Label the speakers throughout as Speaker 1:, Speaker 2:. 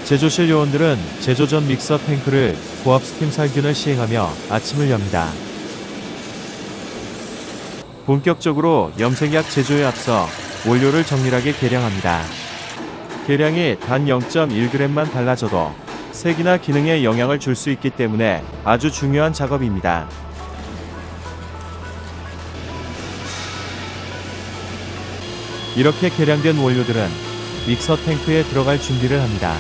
Speaker 1: 제조실 요원들은 제조 전 믹서 탱크를 고압 스팀 살균을 시행하며 아침을 엽니다. 본격적으로 염색약 제조에 앞서 원료를 정밀하게 계량합니다. 계량이 단 0.1g만 달라져도 색이나 기능에 영향을 줄 수 있기 때문에 아주 중요한 작업입니다. 이렇게 계량된 원료들은 믹서 탱크에 들어갈 준비를 합니다.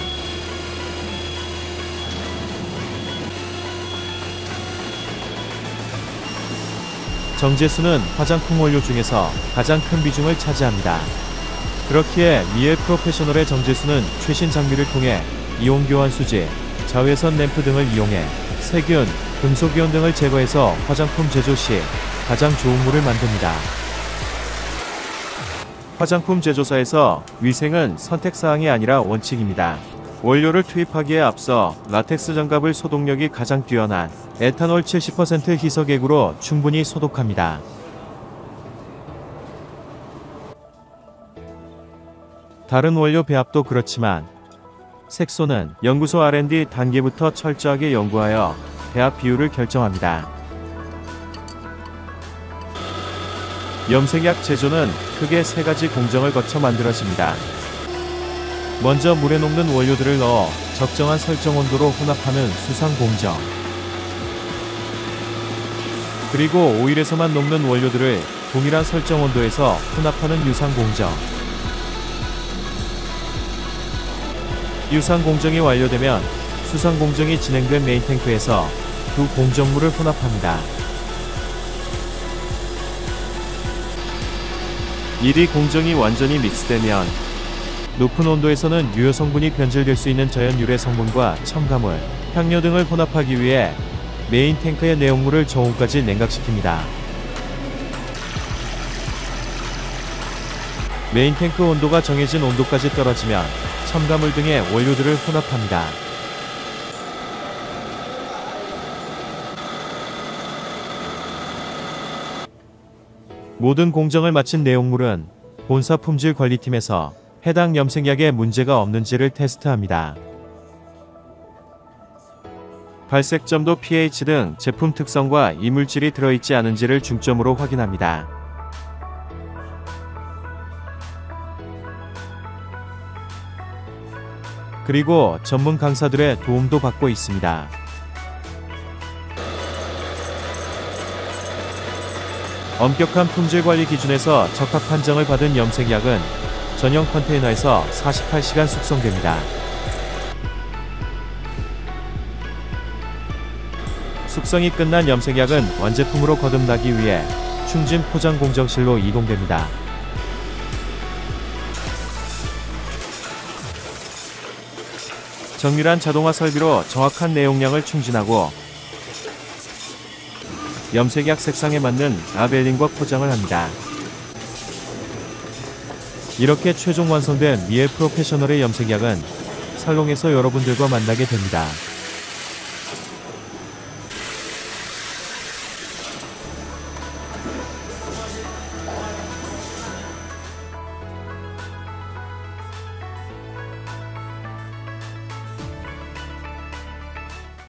Speaker 1: 정제수는 화장품 원료 중에서 가장 큰 비중을 차지합니다. 그렇기에 미엘 프로페셔널의 정제수는 최신 장비를 통해 이온 교환 수지, 자외선 램프 등을 이용해 세균, 금속이온 등을 제거해서 화장품 제조 시 가장 좋은 물을 만듭니다. 화장품 제조사에서 위생은 선택사항이 아니라 원칙입니다. 원료를 투입하기에 앞서 라텍스 장갑을 소독력이 가장 뛰어난 에탄올 70% 희석액으로 충분히 소독합니다. 다른 원료 배합도 그렇지만 색소는 연구소 R&D 단계부터 철저하게 연구하여 배합 비율을 결정합니다. 염색약 제조는 크게 3가지 공정을 거쳐 만들어집니다. 먼저 물에 녹는 원료들을 넣어 적정한 설정 온도로 혼합하는 수상 공정. 그리고 오일에서만 녹는 원료들을 동일한 설정 온도에서 혼합하는 유상 공정. 유상 공정이 완료되면 수상 공정이 진행된 메인 탱크에서 두 공정물을 혼합합니다. 1위 공정이 완전히 믹스되면 높은 온도에서는 유효 성분이 변질될 수 있는 자연 유래 성분과 첨가물, 향료 등을 혼합하기 위해 메인 탱크의 내용물을 저온까지 냉각시킵니다. 메인 탱크 온도가 정해진 온도까지 떨어지면 첨가물 등의 원료들을 혼합합니다. 모든 공정을 마친 내용물은 본사 품질 관리팀에서 해당 염색약에 문제가 없는지를 테스트합니다. 발색점도 pH 등 제품 특성과 이물질이 들어있지 않은지를 중점으로 확인합니다. 그리고 전문 강사들의 도움도 받고 있습니다. 엄격한 품질관리 기준에서 적합 판정을 받은 염색약은 전용 컨테이너에서 48시간 숙성됩니다. 숙성이 끝난 염색약은 완제품으로 거듭나기 위해 충진 포장 공정실로 이동됩니다. 정밀한 자동화 설비로 정확한 내용량을 충진하고 염색약 색상에 맞는 라벨링과 포장을 합니다. 이렇게 최종 완성된 미엘 프로페셔널의 염색약은 살롱에서 여러분들과 만나게 됩니다.